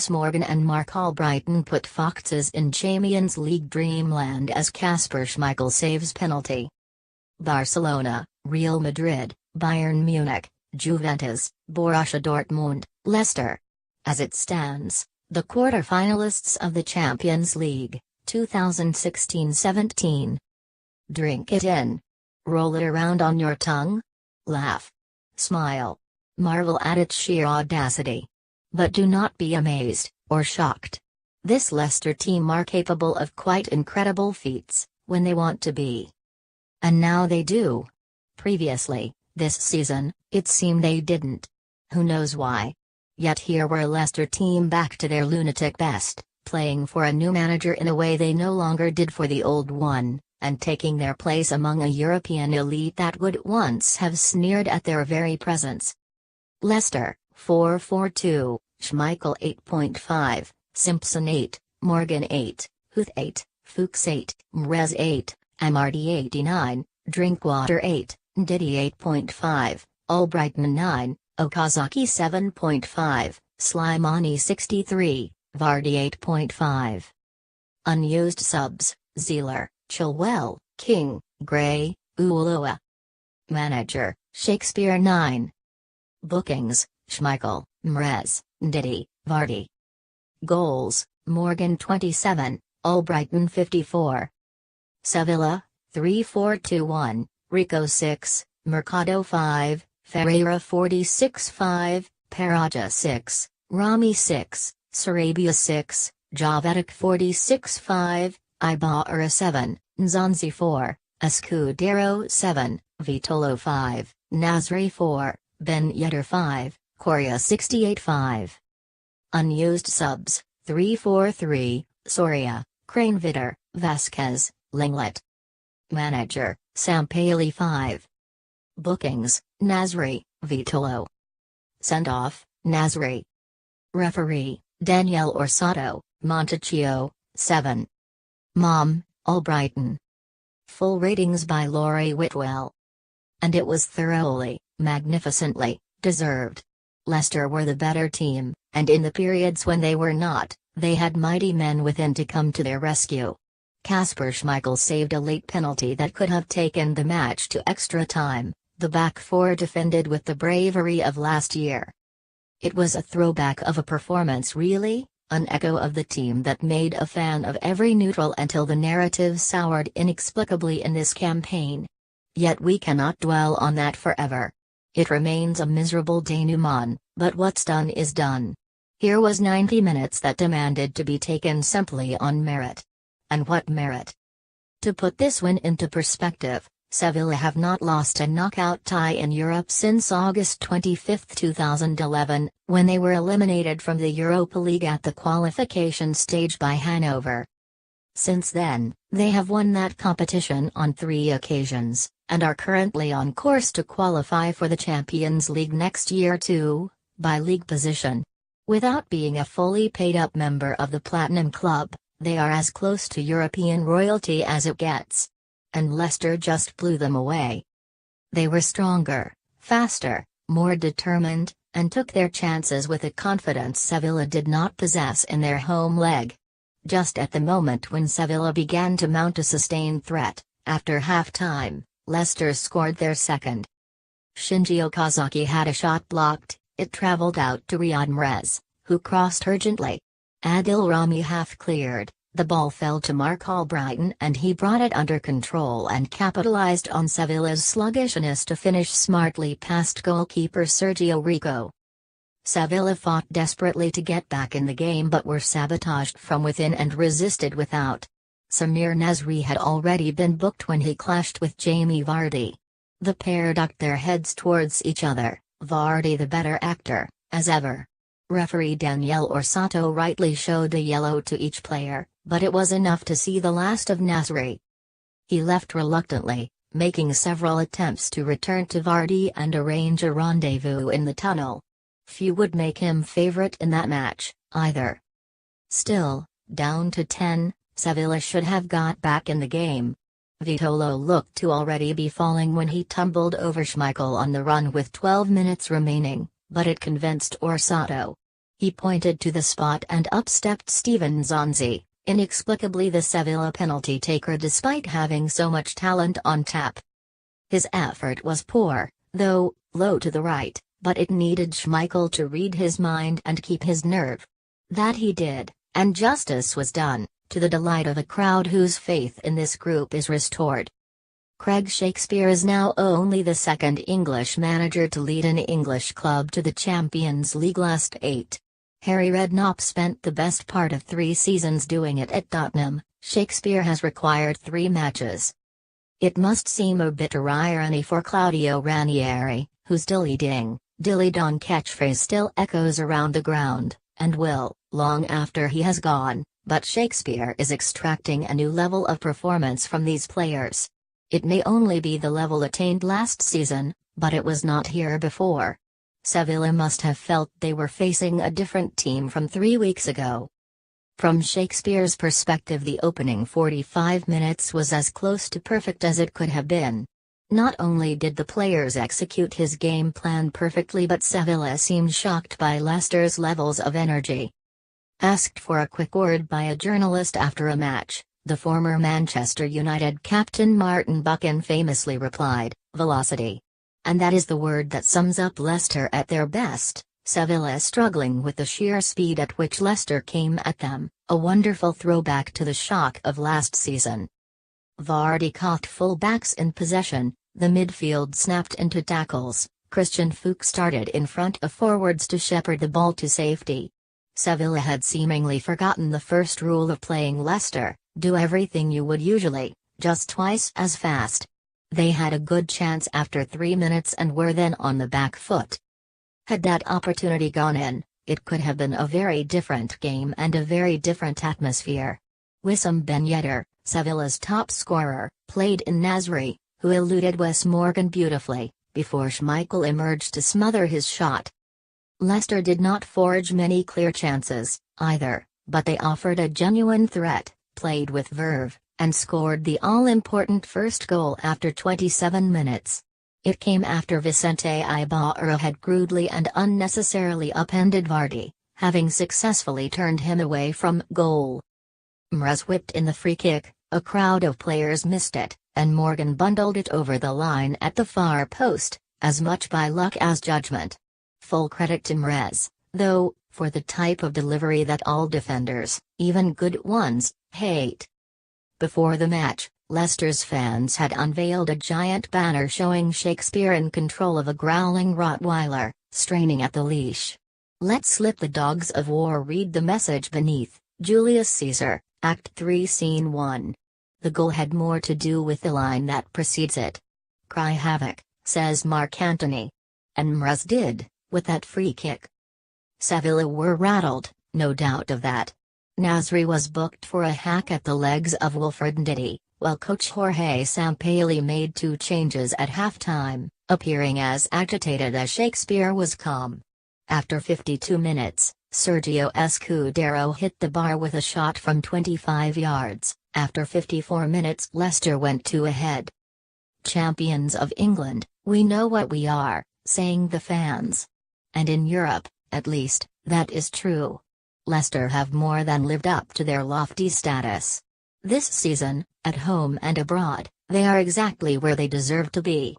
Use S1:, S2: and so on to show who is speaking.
S1: Piers Morgan and Marc Albrighton put Foxes in Chamions League dreamland as Kasper Schmeichel saves penalty. Barcelona, Real Madrid, Bayern Munich, Juventus, Borussia Dortmund, Leicester. As it stands, the quarter-finalists of the Champions League, 2016-17. Drink it in. Roll it around on your tongue. Laugh. Smile. Marvel at its sheer audacity. But do not be amazed, or shocked. This Leicester team are capable of quite incredible feats, when they want to be. And now they do. Previously, this season, it seemed they didn't. Who knows why? Yet here were Leicester team back to their lunatic best, playing for a new manager in a way they no longer did for the old one, and taking their place among a European elite that would once have sneered at their very presence. Leicester, 4-4-2, Schmeichel 8.5, Simpson 8, Morgan 8, Huth 8, Fuchs 8, Mrez 8, Amarty 89, Drinkwater 8, Ndidi 8.5, Albrighton 9, Okazaki 7.5, Slimani 63, Vardy 8.5. Unused subs: Zieler, Chilwell, King, Gray, Ulloa. Manager: Shakespeare 9. Bookings: Schmeichel, Mrez, Ndidi, Vardy. Goals: Morgan 27, Albrighton 54. Sevilla, 3-4-2-1, Rico 6, Mercado 5, Ferreira 46-5, Paraja 6, Rami 6, Sarabia 6, Jovetic 46-5, Ibarra 7, Nzonzi 4, Escudero 7, Vitolo 5, Nasri 4, Ben Yedder 5, Coria 68-5. Unused subs: 3-4-3, Soria, Cranevitter, Vasquez, Linglet. Manager: Sampaoli 5. Bookings: Nasri, Vitolo. Send-off: Nasri. Referee: Daniel Orsato, Montecchio, 7. Mom: Albrighton. Full ratings by Laurie Whitwell. And it was thoroughly, magnificently, deserved. Leicester were the better team, and in the periods when they were not, they had mighty men within to come to their rescue. Kasper Schmeichel saved a late penalty that could have taken the match to extra time. The back four defended with the bravery of last year. It was a throwback of a performance, really, an echo of the team that made a fan of every neutral until the narrative soured inexplicably in this campaign. Yet we cannot dwell on that forever. It remains a miserable denouement, but what's done is done. Here was 90 minutes that demanded to be taken simply on merit. And what merit? To put this win into perspective, Sevilla have not lost a knockout tie in Europe since August 25, 2011, when they were eliminated from the Europa League at the qualification stage by Hanover. Since then, they have won that competition on 3 occasions, and are currently on course to qualify for the Champions League next year too, by league position. Without being a fully paid-up member of the Platinum Club, they are as close to European royalty as it gets. And Leicester just blew them away. They were stronger, faster, more determined, and took their chances with a confidence Sevilla did not possess in their home leg. Just at the moment when Sevilla began to mount a sustained threat, after half-time, Leicester scored their second. Shinji Okazaki had a shot blocked, it travelled out to Riyad Mahrez, who crossed urgently. Adil Rami half-cleared, the ball fell to Marc Albrighton and he brought it under control and capitalized on Sevilla's sluggishness to finish smartly past goalkeeper Sergio Rico. Sevilla fought desperately to get back in the game but were sabotaged from within and resisted without. Samir Nasri had already been booked when he clashed with Jamie Vardy. The pair ducked their heads towards each other, Vardy the better actor, as ever. Referee Daniel Orsato rightly showed a yellow to each player, but it was enough to see the last of Nasri. He left reluctantly, making several attempts to return to Vardy and arrange a rendezvous in the tunnel. Few would make him favourite in that match, either. Still, down to 10, Sevilla should have got back in the game. Vitolo looked to already be falling when he tumbled over Schmeichel on the run with 12 minutes remaining, but it convinced Orsato. He pointed to the spot and up stepped Steven Zonzi, inexplicably the Sevilla penalty taker despite having so much talent on tap. His effort was poor, though, low to the right, but it needed Schmeichel to read his mind and keep his nerve. That he did, and justice was done, to the delight of a crowd whose faith in this group is restored. Craig Shakespeare is now only the second English manager to lead an English club to the Champions League last 8. Harry Redknapp spent the best part of 3 seasons doing it at Tottenham. Shakespeare has required 3 matches. It must seem a bitter irony for Claudio Ranieri, whose dilly-ding, dilly-dong catchphrase still echoes around the ground, and will, long after he has gone, but Shakespeare is extracting a new level of performance from these players. It may only be the level attained last season, but it was not here before. Sevilla must have felt they were facing a different team from 3 weeks ago. From Shakespeare's perspective, the opening 45 minutes was as close to perfect as it could have been. Not only did the players execute his game plan perfectly, but Sevilla seemed shocked by Leicester's levels of energy. Asked for a quick word by a journalist after a match, the former Manchester United captain Martin Buchan famously replied, "Velocity." And that is the word that sums up Leicester at their best. Sevilla struggling with the sheer speed at which Leicester came at them, a wonderful throwback to the shock of last season. Vardy caught full-backs in possession, the midfield snapped into tackles, Christian Fuchs started in front of forwards to shepherd the ball to safety. Sevilla had seemingly forgotten the first rule of playing Leicester: do everything you would usually, just twice as fast. They had a good chance after 3 minutes and were then on the back foot. Had that opportunity gone in, it could have been a very different game and a very different atmosphere. Wissam Ben Yedder, Sevilla's top scorer, played in Nasri, who eluded Wes Morgan beautifully, before Schmeichel emerged to smother his shot. Leicester did not forge many clear chances, either, but they offered a genuine threat, played with verve, and scored the all-important first goal after 27 minutes. It came after Vicente Ibarra had crudely and unnecessarily upended Vardy, having successfully turned him away from goal. Mraz whipped in the free kick, a crowd of players missed it, and Morgan bundled it over the line at the far post, as much by luck as judgment. Full credit to Mraz, though, for the type of delivery that all defenders, even good ones, hate. Before the match, Leicester's fans had unveiled a giant banner showing Shakespeare in control of a growling Rottweiler, straining at the leash. "Let slip the dogs of war," read the message beneath. Julius Caesar, Act 3 Scene 1. The goal had more to do with the line that precedes it. "Cry havoc," says Mark Antony. And Mraz did, with that free kick. Sevilla were rattled, no doubt of that. Nasri was booked for a hack at the legs of Wilfred Ndidi, while coach Jorge Sampaoli made 2 changes at halftime, appearing as agitated as Shakespeare was calm. After 52 minutes, Sergio Escudero hit the bar with a shot from 25 yards. After 54 minutes, Leicester went 2 ahead. "Champions of England, we know what we are," sang the fans. And in Europe, at least, that is true. Leicester have more than lived up to their lofty status. This season, at home and abroad, they are exactly where they deserve to be.